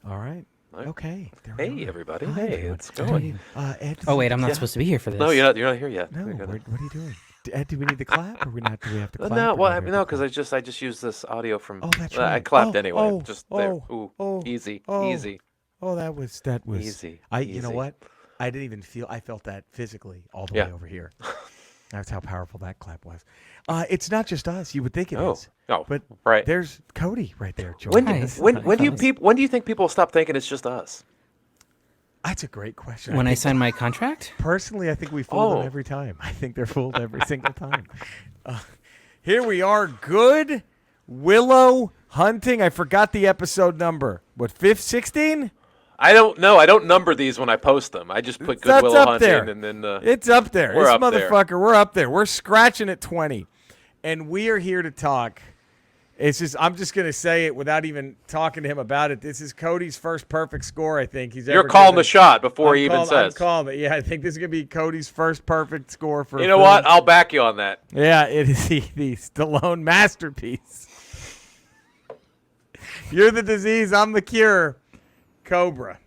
All right. Okay. Hey, everybody. Hi, Hey, everyone. it's going. Ed, Oh wait, I'm not supposed to be here for this. No, you're not here yet. No, what are you doing? Ed, do we need to clap or we not? Do we have to clap? No, or well, do we have no, to because clap? I just used this audio from. Oh, that's I right. clapped Oh, anyway. oh, Just oh, there. Ooh, oh, easy, oh. easy. Oh, that was Easy, You know easy. what? I didn't even feel. I felt that physically all the Yeah. way over here. That's how powerful that clap was. It's not just us. You would think it is. Oh, But right. there's Cody right there. When joining Hi. us. when do Hi. when do you think people will stop thinking it's just us? That's a great question. When I think sign my contract? Personally, I think we fool them Oh. every time. I think they're fooled every single time. Here we are, good Willow hunting. I forgot the episode number. What, 16? I don't know. I don't number these when I post them. I just put That's Goodwill up Hunting there. and then. It's up there. We're This up there. motherfucker, we're up there. We're scratching at 20. And we are here to talk. It's just, I'm just going to say it without even talking to him about it. This is Cody's first perfect score, I think. He's You're ever calling given. the shot before he even I'm says. calling it. Yeah, I think this is going to be Cody's first perfect score for You know film. what? I'll back you on that. Yeah, it is the Stallone masterpiece. You're the disease, I'm the cure. Cobra.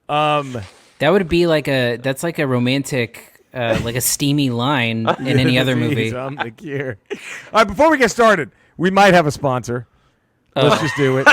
That would be that's like a romantic, like a steamy line in any other Disease, movie. I'm the cure. All right, before we get started, we might have a sponsor. Let's just do it.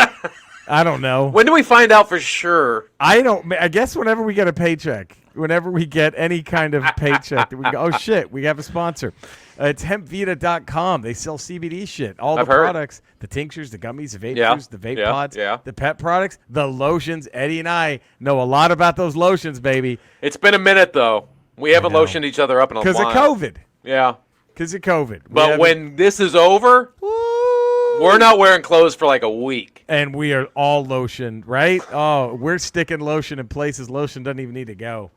I don't know. When do we find out for sure? I guess whenever we get a paycheck, whenever we get any kind of paycheck, that we go, oh shit, we have a sponsor. It's hempvita.com. They sell CBD shit. All I've the heard. products, the tinctures, the gummies, the vape Yeah, juice, the vape yeah, pods, yeah. the pet products, the lotions. Eddie and I know a lot about those lotions, baby, It's been a minute though. We haven't know. lotioned each other up in a while. because of COVID. Yeah, Because of COVID. We but haven't- when this is over, Woo! we're not wearing clothes for like a week. And we are all lotioned, right? Oh, we're sticking lotion in places lotion doesn't even need to go.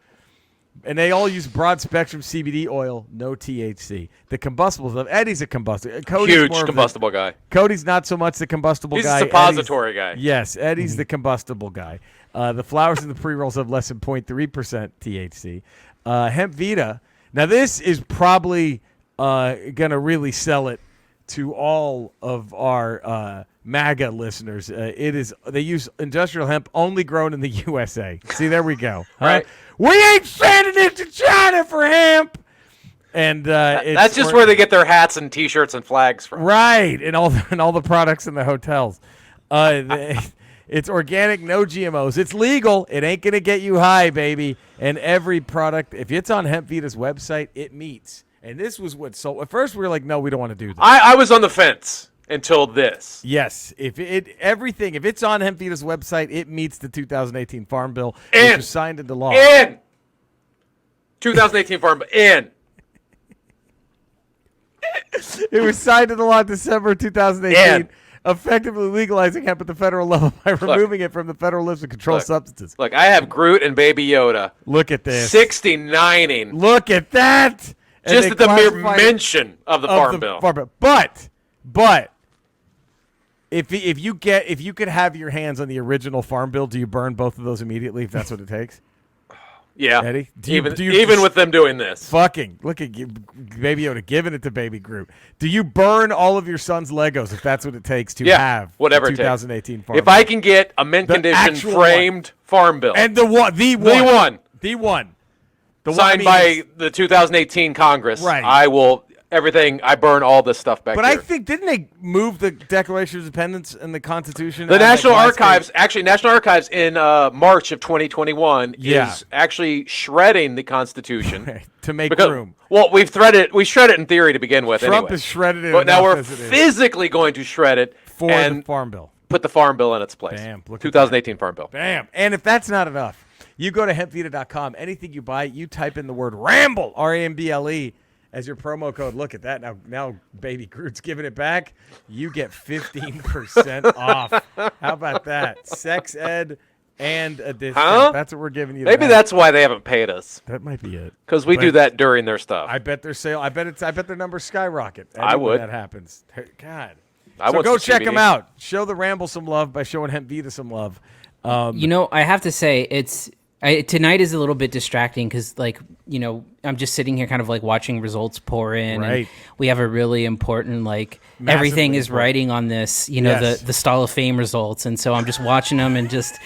And they all use broad spectrum CBD oil, no THC. The combustible stuff. Eddie's a combustible. Cody's Huge more of combustible guy. Cody's not so much the combustible He's guy. a suppository guy. Yes, Eddie's the combustible guy. The flowers in the pre-rolls have less than 0.3% THC. Hemp Vita. Now, this is probably going to really sell it to all of our MAGA listeners. They use industrial hemp only grown in the USA. See, there we go. Huh? Right. We ain't sending it to China for hemp. And That's just where they get their hats and T-shirts and flags from. right, and all the products in the hotels. It's organic, no GMOs. It's legal. It ain't gonna get you high, baby. And every product, if it's on Hemp Vita's website, it meets. And this was what sold. At first, we were like, no, we don't want to do this. I was on the fence until this. Yes, if it's on Hemp Vita's website, it meets the 2018 Farm Bill, In. which was signed into law. In 2018 Farm Bill. In. It was signed into law in December 2018, And- effectively legalizing hemp at the federal level by removing it from the federal list of controlled Look. substances. Look, I have Groot and Baby Yoda. Look at this. 69ing. Look at that. And Just they at the mere classified it mention of the Farm Bill. But if you could have your hands on the original Farm Bill, do you burn both of those immediately if that's what it takes? Yeah. Eddie, Even with them doing this. Fucking look at Baby Yoda giving it to Baby Groot. Do you burn all of your son's Legos if that's what it takes to have whatever the it takes. 2018 Farm If Bill? I can get a mint The condition actual framed Farm Bill and the one, The one. the signed one, I mean, by the 2018 Congress, Right. I will I burn all this stuff back But here. I think didn't they move the Declaration of Independence and the Constitution? The out of National Glasgow? Archives, National Archives in March of 2021 Yeah. is actually shredding the Constitution. to make Because, room. well, we shred it in theory to begin with. Trump anyway. has shredded it But now enough we're as it is. physically going to shred it For and the Farm Bill. put the Farm Bill in its place. Bam, look at 2018 Farm Bill. Bam. And if that's not enough, you go to hempvita.com. Anything you buy, you type in the word RAMBLE, RAMBLE, as your promo code. Look at that. Now Baby Groot's giving it back. You get 15% off. How about that? Sex ed and a discount. Huh? That's what we're giving you. Maybe back. that's why they haven't paid us. That might be it. Because we But do that during their stuff. I bet their sale. I bet their numbers skyrocket. I when would. that happens. God. I So want go some check CBD. them out. Show the Ramble some love by showing Hemp Vita some love. You know, I have to say, Tonight is a little bit distracting because, like, I'm just sitting here kind of like watching results pour in. Right. And we have a really important, like, Massively everything is important. riding on this, Yes. the Stall of Fame results. And so I'm just watching them and just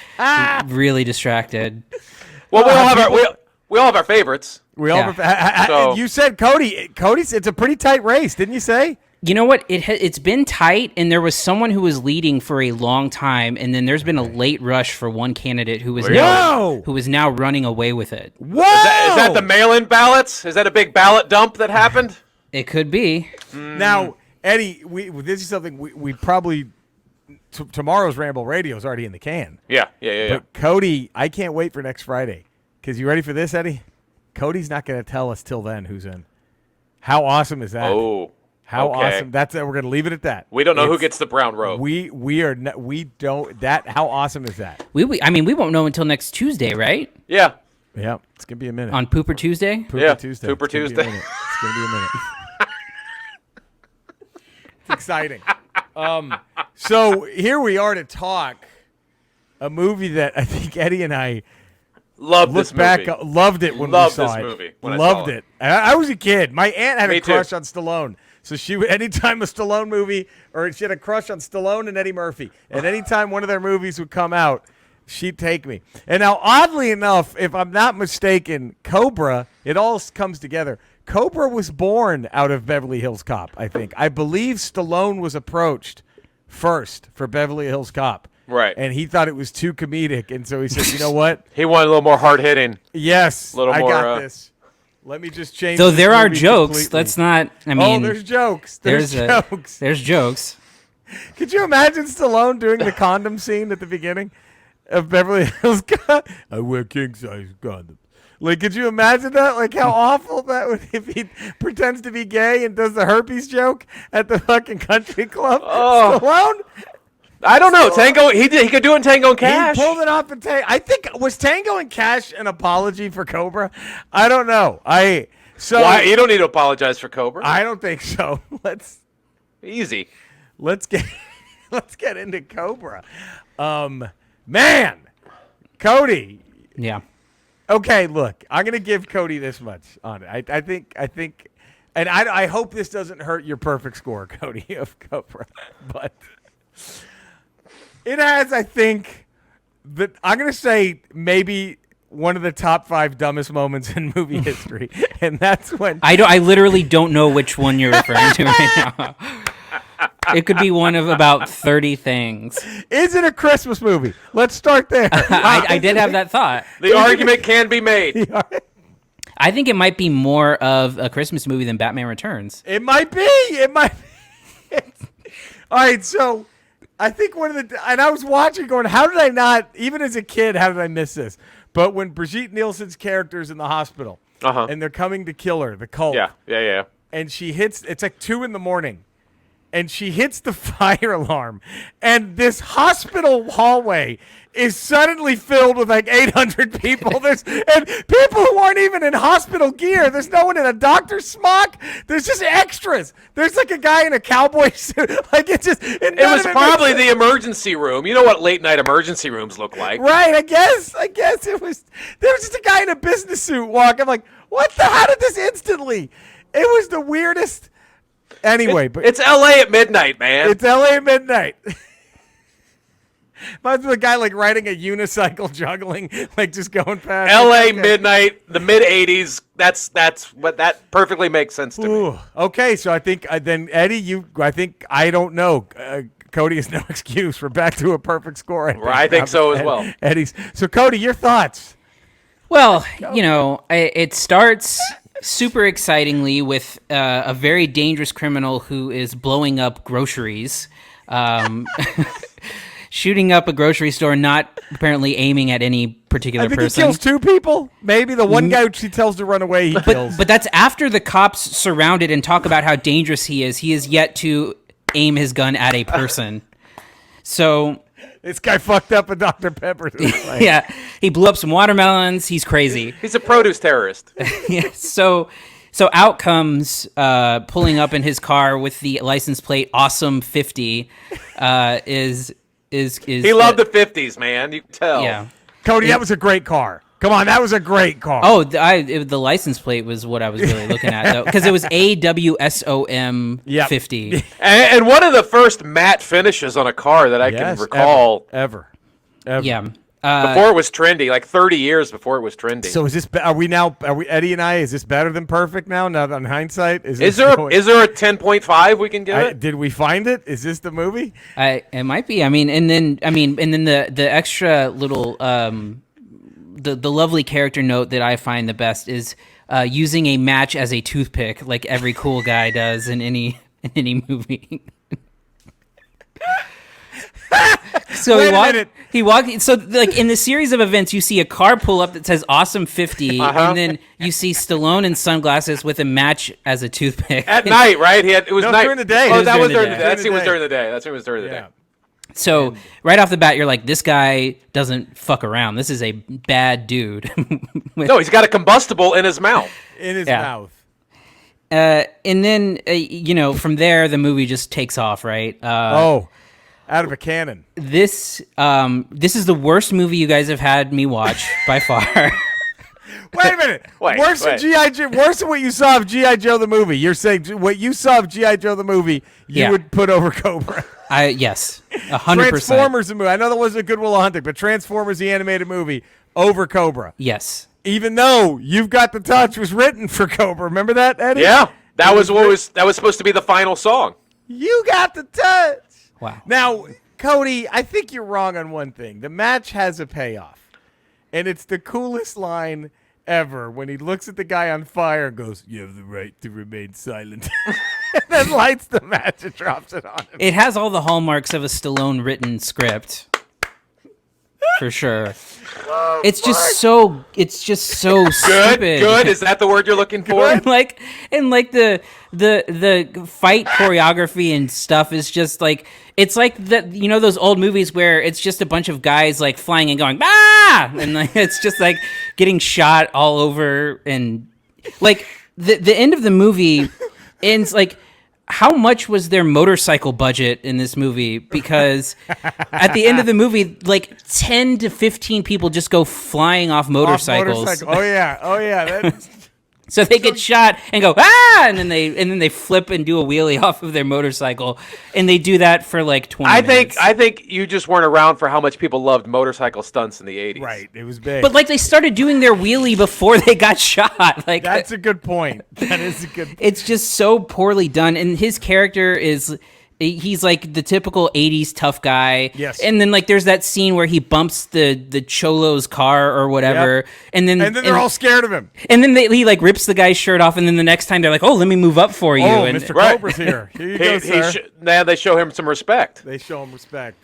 really distracted. Well, we all have our favorites. We all. Yeah. So- You said Cody. Cody's. It's a pretty tight race, didn't you say? You know what? It's been tight, and there was someone who was leading for a long time, and then there's been a late rush for one candidate who is now running away with it. Whoa! Is that the mail-in ballots? Is that a big ballot dump that happened? It could be. Now, Eddie, this is something we probably tomorrow's Ramble Radio is already in the can. Yeah. But Cody, I can't wait for next Friday. Because you ready for this, Eddie? Cody's not going to tell us till then who's in. How awesome is that? Oh, how okay. awesome! That's it. We're going to leave it at that. We don't know who gets the brown robe. We don't. How awesome is that? We won't know until next Tuesday, right? Yeah. Yeah, it's going to be a minute. On Pooper Tuesday? Yeah, Tuesday. Pooper It's gonna be a Tuesday. minute. It's going to be a minute. It's exciting. So here we are to talk a movie that I think Eddie and I Love this looked back, movie. loved it when Loved we saw this it. movie when I Loved saw it. I was a kid. My aunt had Me a too. crush on Stallone. So she would, anytime a Stallone movie, or she had a crush on Stallone and Eddie Murphy. And anytime one of their movies would come out, she'd take me. And now, oddly enough, if I'm not mistaken, Cobra, it all comes together. Cobra was born out of Beverly Hills Cop, I think. I believe Stallone was approached first for Beverly Hills Cop. Right. And he thought it was too comedic. And so he said, you know what? He wanted a little more hard-hitting. Yes, Little I more, got this. Let me just change. So this there are movie jokes. completely. Let's not. I mean, there's jokes. There's jokes. There's jokes. Could you imagine Stallone doing the condom scene at the beginning of Beverly Hills Cop? I wear king size condoms. Like, could you imagine that? Like, how awful that would if he pretends to be gay and does the herpes joke at the fucking country club. Oh. Stallone. I don't know. Tango. He could do it in Tango and Cash. He pulled it off in Tango. I think was Tango and Cash an apology for Cobra? I don't know. Why? You don't need to apologize for Cobra. I don't think so. Easy. Let's get into Cobra. Man, Cody. Yeah. Okay, look, I'm gonna give Cody this much on it. I think, and I hope this doesn't hurt your perfect score, Cody, of Cobra, but it has, I think, that I'm gonna say maybe one of the top 5 dumbest moments in movie history, and that's when I literally don't know which one you're referring to right now. It could be one of about 30 things. Is it a Christmas movie? Let's start there. I did have that thought. The argument can be made. I think it might be more of a Christmas movie than Batman Returns. It might be. It might be. All right, so I think and I was watching going, how did I not, even as a kid, how did I miss this? But when Brigitte Nielsen's character's in the hospital and they're coming to kill her, the cult. Yeah. And she hits, it's like 2 a.m. And she hits the fire alarm. And this hospital hallway is suddenly filled with like 800 people. And people who aren't even in hospital gear. There's no one in a doctor's smock. There's just extras. There's like a guy in a cowboy suit. Like it was probably the emergency room. You know what late night emergency rooms look like. Right, I guess it was. There was just a guy in a business suit walking. I'm like, how did this instantly? It was the weirdest. Anyway, but it's L.A. at midnight, man. It's L.A. at midnight. Reminds me of the guy like riding a unicycle, juggling, like just going past. L.A. midnight, the mid '80s. That's what that perfectly makes sense to me. Okay, so I think then Eddie, I don't know. Cody has no excuse. We're back to a perfect score. I think so as well. Eddie's. So Cody, your thoughts? Well, it starts super excitingly with a very dangerous criminal who is blowing up groceries, shooting up a grocery store, not apparently aiming at any particular person. I think he kills 2 people. Maybe the one guy she tells to run away, he kills. But that's after the cops surround it and talk about how dangerous he is. He is yet to aim his gun at a person. So this guy fucked up a Dr. Pepper. Yeah, he blew up some watermelons. He's crazy. He's a produce terrorist. Yeah, so out comes pulling up in his car with the license plate Awesome 50. He loved the 50s, man. You can tell. Yeah. Cody, that was a great car. Come on, that was a great car. Oh, the license plate was what I was really looking at, though, because it was AWSOM 50. And one of the first matte finishes on a car that I can recall. Ever. Yeah. Before it was trendy, like 30 years before it was trendy. So is this? Are we Eddie and I? Is this better than perfect now? Now on hindsight, is there a 10.5 we can give it? Did we find it? Is this the movie? It might be. And then the extra little the lovely character note that I find the best is using a match as a toothpick, like every cool guy does in any movie. So he walked. So like in the series of events, you see a car pull up that says "Awesome 50," and then you see Stallone in sunglasses with a match as a toothpick at night. Right? It was night during the day. Oh, that was during the day. That scene was during the day. That scene was during the day. So right off the bat, you're like, this guy doesn't fuck around. This is a bad dude. No, he's got a combustible in his mouth. Mouth. And then from there, the movie just takes off. Right? Out of a cannon. This is the worst movie you guys have had me watch by far. Wait a minute. Worse than G.I. Joe. Worse than what you saw of G.I. Joe the movie. You're saying what you saw of G.I. Joe the movie, you would put over Cobra. Yes, 100%. Transformers the movie. I know that wasn't a Good Will Hunting, but Transformers the animated movie over Cobra. Yes. Even though You've Got the Touch was written for Cobra. Remember that, Eddie? Yeah. That was supposed to be the final song. You got the touch. Wow. Now, Cody, I think you're wrong on one thing. The match has a payoff. And it's the coolest line ever when he looks at the guy on fire and goes, "You have the right to remain silent." And then lights the match and drops it on him. It has all the hallmarks of a Stallone written script. For sure. It's just so stupid. Good. Is that the word you're looking for? And the fight choreography and stuff is just like, it's like those old movies where it's just a bunch of guys like flying and going and like it's just like getting shot all over, and like the end of the movie ends like, how much was their motorcycle budget in this movie? Because at the end of the movie, like 10 to 15 people just go flying off motorcycles. Oh yeah. So they get shot and go and then they flip and do a wheelie off of their motorcycle, and they do that for like 20 minutes. I think you just weren't around for how much people loved motorcycle stunts in the 80s. Right, it was big. But like they started doing their wheelie before they got shot. Like that's a good point. That is a good point. It's just so poorly done, and his character he's like the typical 80s tough guy. Yes. And then like there's that scene where he bumps the Cholo's car or whatever. Yep. And then they're all scared of him. And then he like rips the guy's shirt off, and then the next time they're like, "Oh, let me move up for you." Oh, and Mr. Cobra's here. Here you go, sir. Now they show him some respect. They show him respect.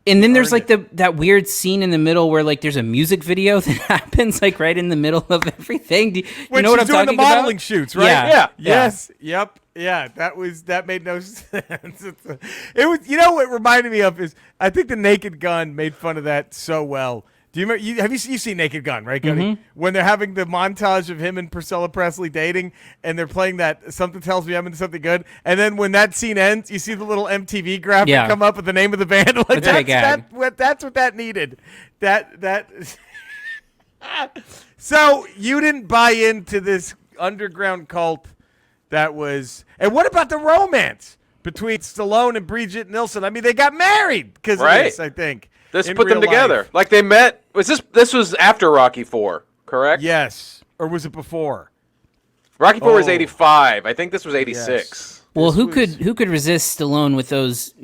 And then there's like that weird scene in the middle where like there's a music video that happens like right in the middle of everything. Do you know what I'm talking about? When she's doing the modeling shoots, right? Yeah. Yes. Yep. Yeah. That made no sense. It was. You know what it reminded me of is I think the Naked Gun made fun of that so well. Do you remember? Have you seen Naked Gun, right, Cody? Mm-hmm. When they're having the montage of him and Priscilla Presley dating, and they're playing that "Something Tells Me I'm Into Something Good," and then when that scene ends, you see the little MTV graphic come up with the name of the band. Like, that's what that needed. That. So you didn't buy into this underground cult that was, and what about the romance between Stallone and Brigitte Nielsen? I mean, they got married because of this, I think. This put them together. Life. Like they met. This was after Rocky IV, correct? Yes. Or was it before? Rocky IV was 85. I think this was 86. Yes. Well, who could resist Stallone with those,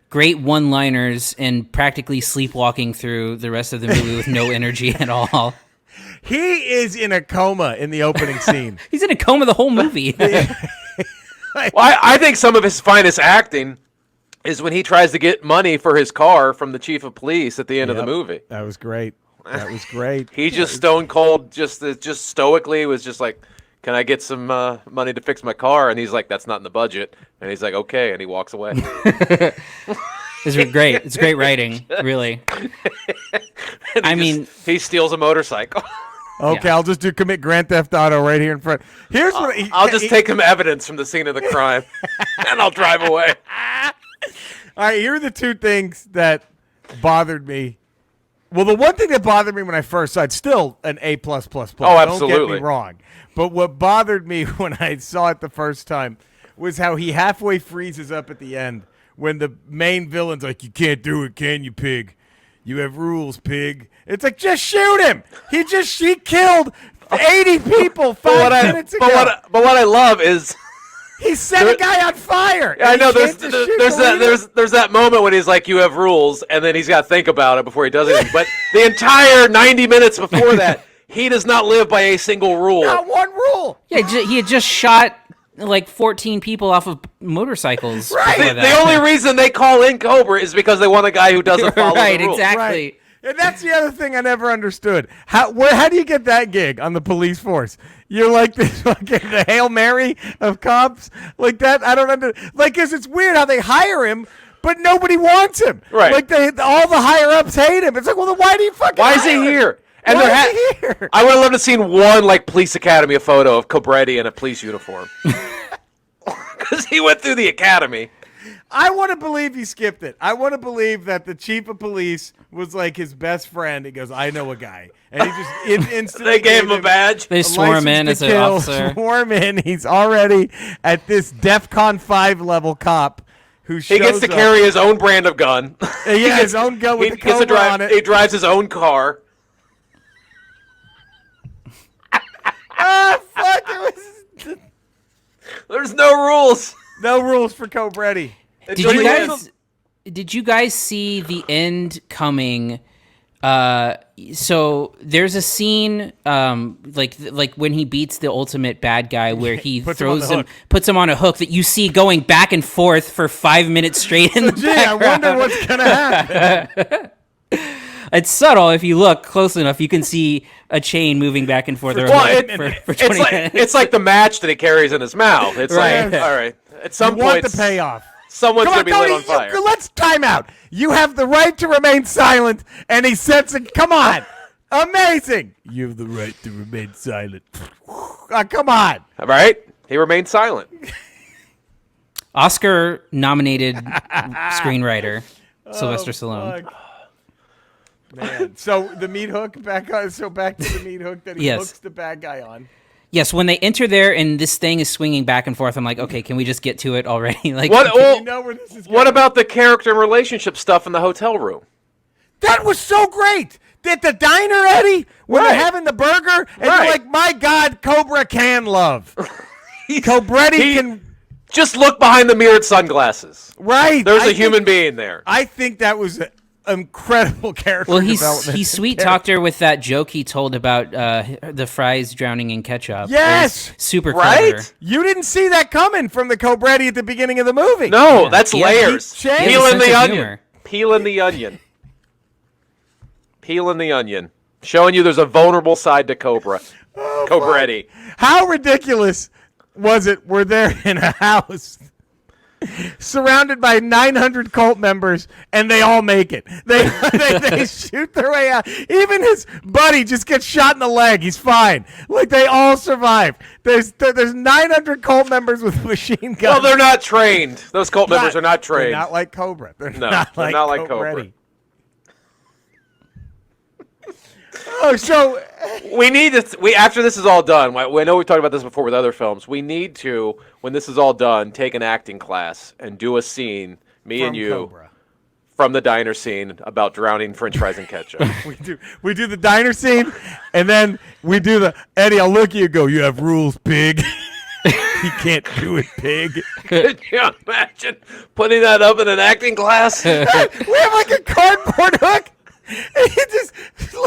great one-liners and practically sleepwalking through the rest of the movie with no energy at all? He is in a coma in the opening scene. He's in a coma the whole movie. Well, I think some of his finest acting is when he tries to get money for his car from the chief of police at the end of the movie. That was great. He just stone cold, just stoically was just like, "Can I get some money to fix my car?" And he's like, "That's not in the budget." And he's like, "Okay," and he walks away. It's great. It's great writing, really. He steals a motorcycle. Okay, I'll just commit Grand Theft Auto right here in front. Here's what I'll just take him evidence from the scene of the crime, and I'll drive away. All right, here are the two things that bothered me Well, the one thing that bothered me when I first saw it, still an A+++. Oh, Don't absolutely. get me wrong. But what bothered me when I saw it the first time was how he halfway freezes up at the end when the main villain's like, "You can't do it, can you, pig? You have rules, pig." It's like, just shoot him. He killed 80 people 5 minutes ago. But what I love is he set a guy on fire. I know there's that moment when he's like, "You have rules," and then he's got to think about it before he does anything. But the entire 90 minutes before that, he does not live by a single rule. Not one rule. Yeah, he had just shot like 14 people off of motorcycles. Right. The only reason they call in Cobra is because they want a guy who doesn't follow right, the rules. exactly. Right. And that's the other thing I never understood. How do you get that gig on the police force? You're like this fucking the Hail Mary of cops? Like that? I don't understand. Like, 'cause it's weird how they hire him, but nobody wants him. Right. Like, all the higher-ups hate him. It's like, well, then why do you fucking Why is he hire him? here? And Why is he here? I would have loved to have seen one like police academy photo of Cobretti in a police uniform. Because he went through the academy. I want to believe he skipped it. I want to believe that the chief of police was like his best friend. He goes, "I know a guy," and he just instantly They gave him a badge. They swore him in as an officer. Swore him in. He's already at this DEFCON 5 level cop who shows He gets to up. carry his own brand of gun. Yeah, his own gun with He the gets to Cobra on it. He drives his own car. Fuck! It was There's no rules. no rules for Cobretti. Did you guys see the end coming? So there's a scene, like when he beats the ultimate bad guy, where he puts him on a hook that you see going back and forth for 5 minutes straight in the background. I wonder what's gonna happen. It's subtle. If you look close enough, you can see a chain moving back and forth for 20 minutes. It's like the match that he carries in his mouth. It's Right. like, all right, at some You point, want the payoff. someone's Come going on, to be lit Cody, on fire. let's time out. You have the right to remain silent, and he sets it. Come on. Amazing. You have the right to remain silent. Come on. All right? He remained silent. Oscar nominated screenwriter Sylvester Stallone. Fuck. Man. So the meat hook back on. So back to the meat hook that he Yes. hooks the bad guy on. Yes, when they enter there and this thing is swinging back and forth, I'm like, okay, can we just get to it already? Like, You know where this is going. What about the character and relationship stuff in the hotel room? That was so great. At the diner, Eddie, when Right. they're having the burger, and Right. you're like, my God, Cobra can love. Cobretti can. Just look behind the mirrored sunglasses. Right. There's a human being there. I think that was an incredible character well, development. he sweet talked her with that joke he told about the fries drowning in ketchup. Yes! It was super Right? clever. You didn't see that coming from the Cobretti at the beginning of the movie. No, Yeah. that's He has- layers. he has a Peeling sense the of onion. humor. Peeling the onion. Peeling the onion. Showing you there's a vulnerable side to Cobra. Oh, Cobretti. How ridiculous was it? We're there in a house surrounded by 900 cult members, and they all make it. They shoot their way out. Even his buddy just gets shot in the leg. He's fine. Like, they all survive. There's 900 cult members with machine guns. Well, they're not trained. Those cult members are not trained. They're not like Cobra. They're No, not they're like not like Cobretti. Cobra. Oh, so We need to. After this is all done. I know we've talked about this before with other films. We need to, when this is all done, take an acting class and do a scene, me from and you, Cobra. from the diner scene about drowning French fries in ketchup. We do the diner scene, and then we do the Eddie. I'll look at you and go, "You have rules, pig. You can't do it, pig." Can you imagine putting that up in an acting class? We have like a cardboard hook, and you just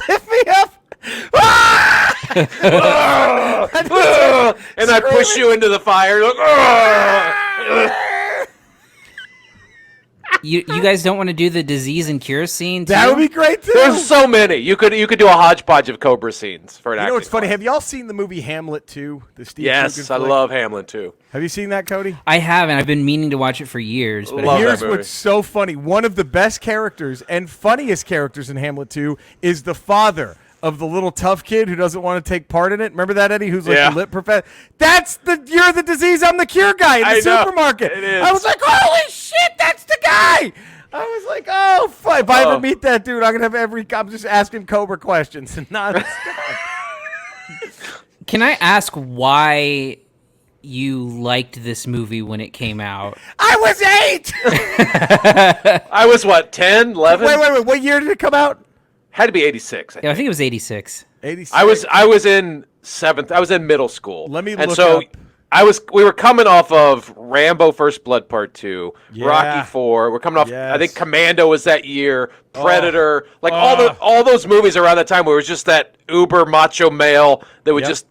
lift me up. Ah! And I push you into the fire. Like, You guys don't want to do the disease and cure scene too? That would be great too. There's so many. You could do a hodgepodge of Cobra scenes for an acting. You know what's funny? class. Have y'all seen the movie Hamlet 2? The Steve Yes, Coogan I flick? love Hamlin too. Have you seen that, Cody? I haven't. I've been meaning to watch it for years. But Love that Here's movie. what's so funny. One of the best characters and funniest characters in Hamlet 2 is the father of the little tough kid who doesn't want to take part in it. Remember that, Eddie? Who's like Yeah. the lit professor? You're the disease, I'm the cure guy in the I know. supermarket. It is. I was like, holy shit, that's the guy. I was like, oh, fuck. If I ever meet that dude, I'm going to have I'm just asking Cobra questions and nonstop. Can I ask why you liked this movie when it came out? I was 8! I was, what, 10, 11? Wait. What year did it come out? Had to be 86. I think it was 86. 86. I was in 7th. I was in middle school. Let me and look so up. we were coming off of Rambo First Blood Part 2, Yeah. Rocky 4. We're coming off, I think Yes. Commando was that year, Predator, all those movies around that time where it was just that uber macho male that would just,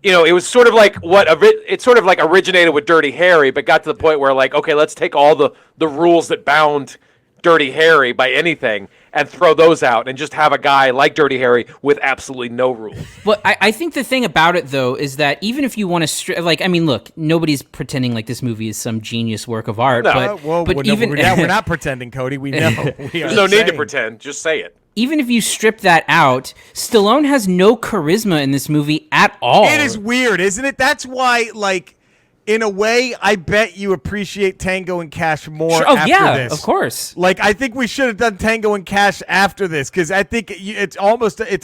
it was sort of like it sort of like originated with Dirty Harry, but got to the point where like, okay, let's take all the rules that bound Dirty Harry by anything and throw those out and just have a guy like Dirty Harry with absolutely no rules. But I think the thing about it, though, is that even if you want to, look, nobody's pretending like this movie is some genius work of art. No. But even we're not pretending, Cody. We know. There's no need to pretend. Just say it. even if you strip that out, Stallone has no charisma in this movie at all. It is weird, isn't it? That's why, like, in a way, I bet you appreciate Tango and Cash more after this. Of course. Like, I think we should have done Tango and Cash after this, because I think it's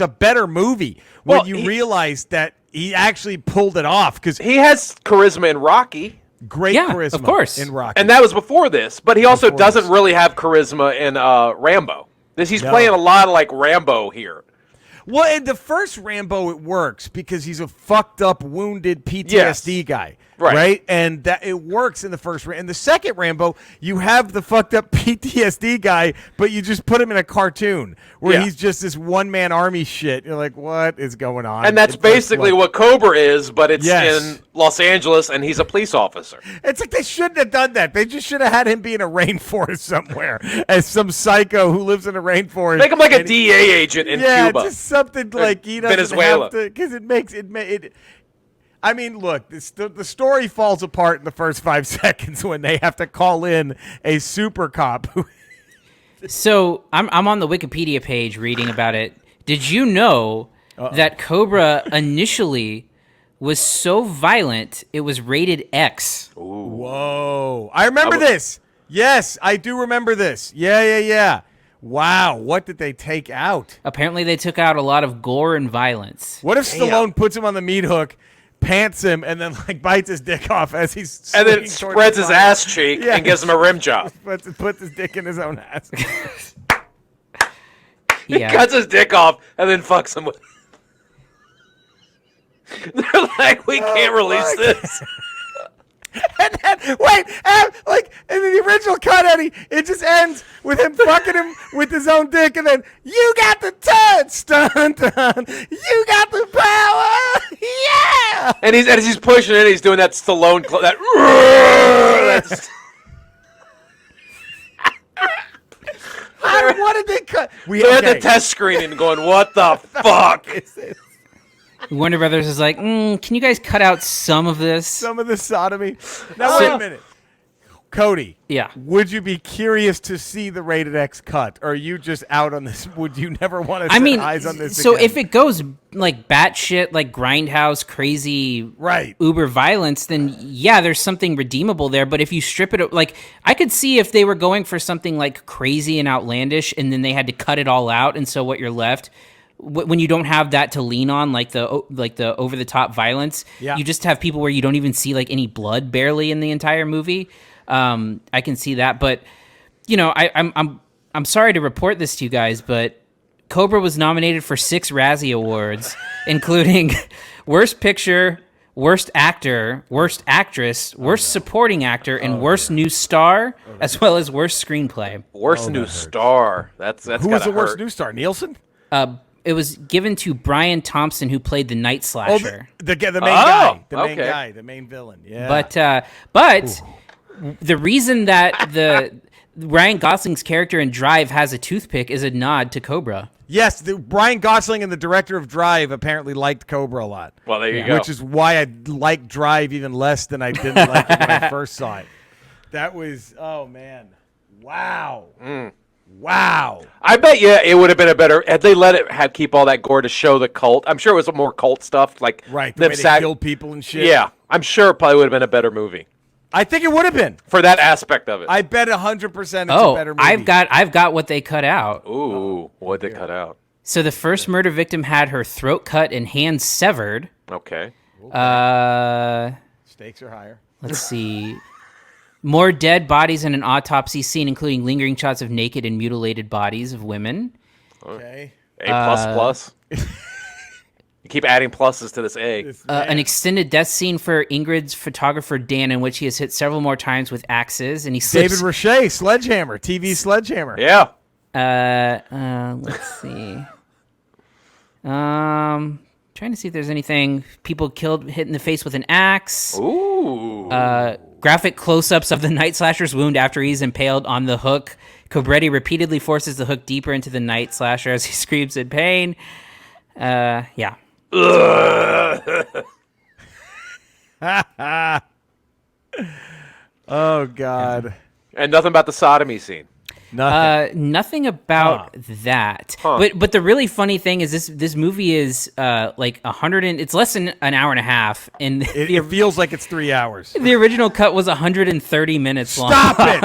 a better movie when you realize that he actually pulled it off. Because he has charisma in Rocky. Great charisma, of course, in Rocky. And that was before this, but he also doesn't really have charisma in Rambo. He's playing a lot of like Rambo here. Well, in the first Rambo, it works because he's a fucked up, wounded PTSD guy. Right? And that it works in the first Rambo. In the second Rambo, you have the fucked up PTSD guy, but you just put him in a cartoon where he's just this one-man army shit. You're like, what is going on? And that's basically what Cobra is, but it's in Los Angeles, and he's a police officer. It's like they shouldn't have done that. They just should have had him be in a rainforest somewhere as some psycho who lives in a rainforest. Make him like a DEA agent in Cuba. Yeah, just something like he doesn't Venezuela. have to, because it makes it. I mean, look, the story falls apart in the first 5 seconds when they have to call in a super cop. So I'm on the Wikipedia page reading about it. Did you know that Cobra initially was so violent it was rated X? Ooh. Whoa! I remember this. Yes, I do remember this. Yeah. Wow, what did they take out? Apparently, they took out a lot of gore and violence. What if Stallone puts him on the meat hook, pants him, and then like bites his dick off as he's and then spreads his ass cheek and gives him a rim job? Puts his dick in his own ass. He cuts his dick off and then fucks him with. They're like, we can't release this. And then, like in the original cut, Eddie, it just ends with him fucking him with his own dick, and then you got the touch, dun dun. You got the power, yeah. And as he's pushing it, he's doing that Stallone that's. What did they cut? They're at the test screening, going, "What the fuck is this?" Warner Brothers is like, can you guys cut out some of this? Some of the sodomy. Now, wait a minute. Cody. Yeah. Would you be curious to see the rated X cut? Or are you just out on this? Would you never want to set eyes on this so again? if it goes like batshit, like Grindhouse, crazy, uber violence, then yeah, there's something redeemable there. But if you strip it, like I could see if they were going for something like crazy and outlandish, and then they had to cut it all out, and so what you're left when you don't have that to lean on, like the over the top violence, you just have people where you don't even see like any blood barely in the entire movie. I can see that, but you know, I'm sorry to report this to you guys, but Cobra was nominated for 6 Razzie Awards, including Worst Picture, Worst Actor, Worst Actress, Worst Supporting Actor, and Worst New Star, as well as Worst Screenplay. Worst New Star. That's who was the worst new star? Nielsen? It was given to Brian Thompson, who played the Night Slasher. The main guy, the main villain. Yeah. But the reason that the Ryan Gosling's character in Drive has a toothpick is a nod to Cobra. Yes, Brian Gosling and the director of Drive apparently liked Cobra a lot. Well, there you go. Which is why I liked Drive even less than I didn't like it when I first saw it. That was, oh man, wow. Wow. I bet you it would have been a better had they let it keep all that gore to show the cult. I'm sure it was more cult stuff, like the way they killed people and shit. Yeah, I'm sure it probably would have been a better movie. I think it would have been. for that aspect of it. I bet 100% it's a better movie. I've got what they cut out. Ooh, what'd they cut out? So the first murder victim had her throat cut and hands severed. Okay. Stakes are higher. Let's see. More dead bodies in an autopsy scene, including lingering shots of naked and mutilated bodies of women. Okay. A++. You keep adding pluses to this A. An extended death scene for Ingrid's photographer Dan, in which he is hit several more times with axes, and he slips. David Roche, Sledgehammer, TV Sledgehammer. Yeah. Let's see. Trying to see if there's anything. People killed, hit in the face with an axe. Ooh. Graphic close-ups of the night slasher's wound after he's impaled on the hook. Cobretti repeatedly forces the hook deeper into the night slasher as he screams in pain. Yeah. Oh, God. And nothing about the sodomy scene. Nothing about that. But the really funny thing is this movie is like 100 and it's less than an hour and a half, and It feels like it's 3 hours. the original cut was 130 minutes long. Stop it!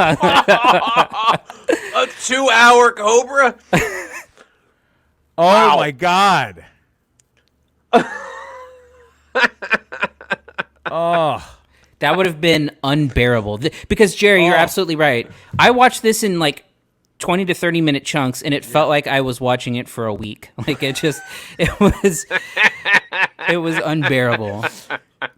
A 2-hour Cobra? Oh, my God. Oh. That would have been unbearable. Because Jerry, you're absolutely right. I watched this in like 20 to 30 minute chunks, and it felt like I was watching it for a week. Like it was unbearable.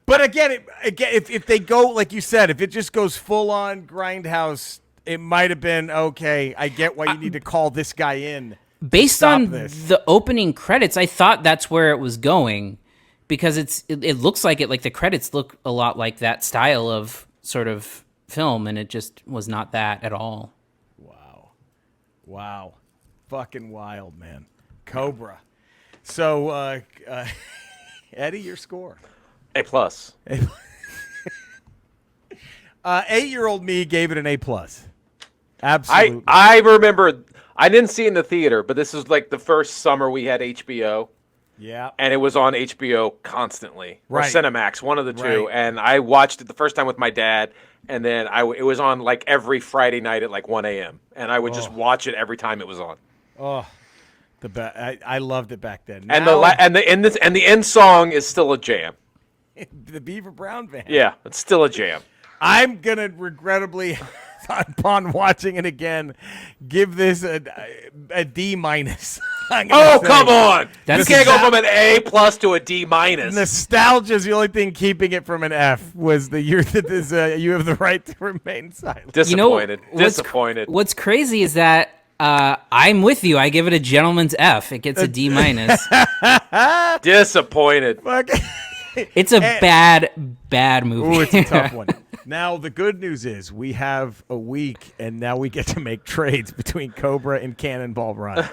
But again, if they go, like you said, if it just goes full on Grindhouse, it might have been, okay, I get why you need to call this guy in. Based on this. the opening credits, I thought that's where it was going, because it looks like it. Like the credits look a lot like that style of sort of film, and it just was not that at all. Wow. Fucking wild, man. Cobra. So, Eddie, your score. A+. 8-year-old me gave it an A+. Absolutely. I remember, I didn't see it in the theater, but this was like the first summer we had HBO. Yeah. And it was on HBO constantly. Right. Or Cinemax, one of the two. Right. And I watched it the first time with my dad, and then it was on like every Friday night at like 1 a.m. And I would just watch it every time it was on. Oh, I loved it back then. And Now, the end song is still a jam. the Beaver Brown Band. Yeah, it's still a jam. I'm gonna regrettably, upon watching it again, give this a D-. Oh, come on! You can't go from an A+ to a D-. Nostalgia is the only thing keeping it from an F. Was the year that this you have the right to remain silent. Disappointed. What's Disappointed. What's crazy is that I'm with you. I give it a gentleman's F. It gets a D-. Disappointed. Fuck. It's a bad movie. Ooh, it's a tough one. Now, the good news is we have a week, and now we get to make trades between Cobra and Cannonball Run.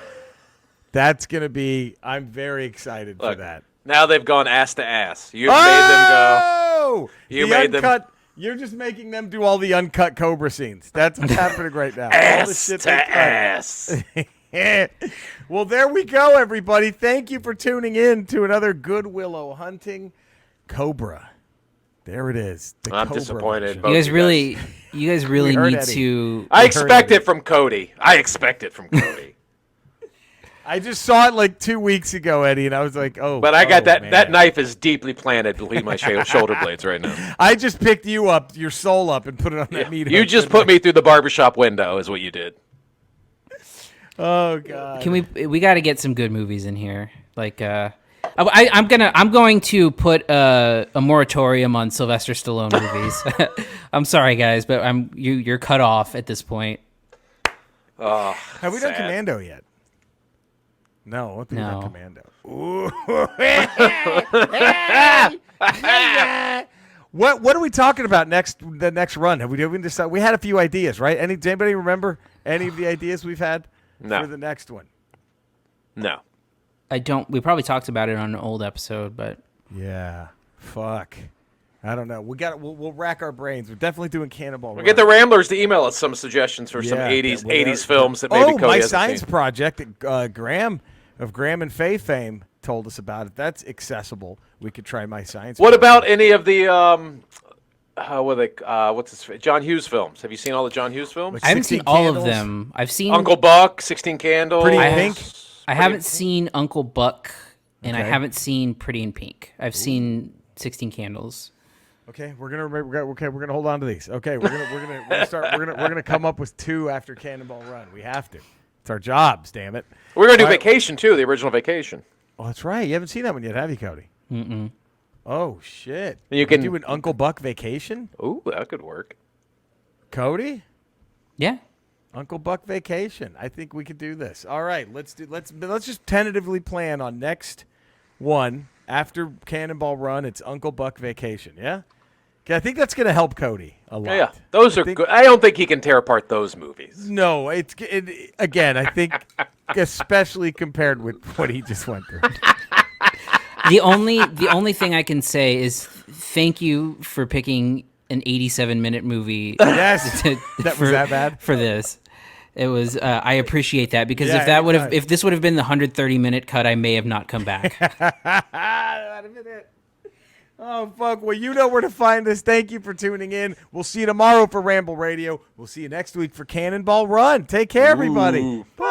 That's going to be – I'm very excited for that. Now they've gone ass to ass. You've made them go. You made them. You're just making them do all the uncut Cobra scenes. That's what's happening right now. All the Ass shit to they cut. ass. Well, there we go, everybody. Thank you for tuning in to another good Willow hunting. Cobra. There it is. I'm Cobra disappointed. version. Both You guys really heard need Eddie. to. I expect it from Cody. I just saw it like 2 weeks ago, Eddie, and I was like, oh. But I got man. that knife is deeply planted between my shoulder blades right now. I just picked you up, your soul up, and put it on that meat You hook, just didn't put me through the barbershop window is what you did. I? Oh God. Can we got to get some good movies in here? Like, I'm going to put a moratorium on Sylvester Stallone movies. I'm sorry, guys, but you're cut off at this point. Oh, Have we done sad. Commando yet? No, I don't think we've No. done Commando. Ooh. What are we talking about the next run? Have we decided? We had a few ideas, right? Does anybody remember any of the ideas we've had for the next one? No. I don't. We probably talked about it on an old episode, but Yeah. Fuck. I don't know. We'll rack our brains. We're definitely doing Cannonball Run. Get the Ramblers to email us some suggestions for some Yeah, 80s films that maybe Cody My hasn't Science seen. Project that Graham of Graham and Faye fame told us about it. That's accessible. We could try My Science What Project. about any of the what's his John Hughes films? Have you seen all the John Hughes films? I haven't seen 16 all Candles? of them. I've seen Uncle Buck, 16 Candles. Pretty in Pink? I haven't seen Uncle Buck, and I Okay. haven't seen Pretty in Pink. I've seen 16 Candles. Okay, we're gonna hold on to these. Okay, we're gonna come up with 2 after Cannonball Run. We have to. It's our jobs, damn it. We're gonna do All right. Vacation too, the original Vacation. Oh, that's right. You haven't seen that one yet, have you, Cody? Mm-mm. Oh shit! And you We're can- do an Uncle Buck Vacation, Ooh, that could work. Cody. Yeah. Uncle Buck Vacation. I think we could do this. All right, let's just tentatively plan on next one after Cannonball Run. It's Uncle Buck Vacation. Yeah. Okay, I think that's gonna help Cody a lot. Yeah, those I are think- good. I don't think he can tear apart those movies. No, again. I think especially compared with what he just went through. The only thing I can say is thank you for picking an 87-minute movie. Yes, that was that bad for this. It was. I appreciate that because Yeah, anytime. if this would have been the 130-minute cut, I may have not come back. That'd have been it. Oh, fuck. Well, you know where to find us. Thank you for tuning in. We'll see you tomorrow for Ramble Radio. We'll see you next week for Cannonball Run. Take care, everybody. Bye.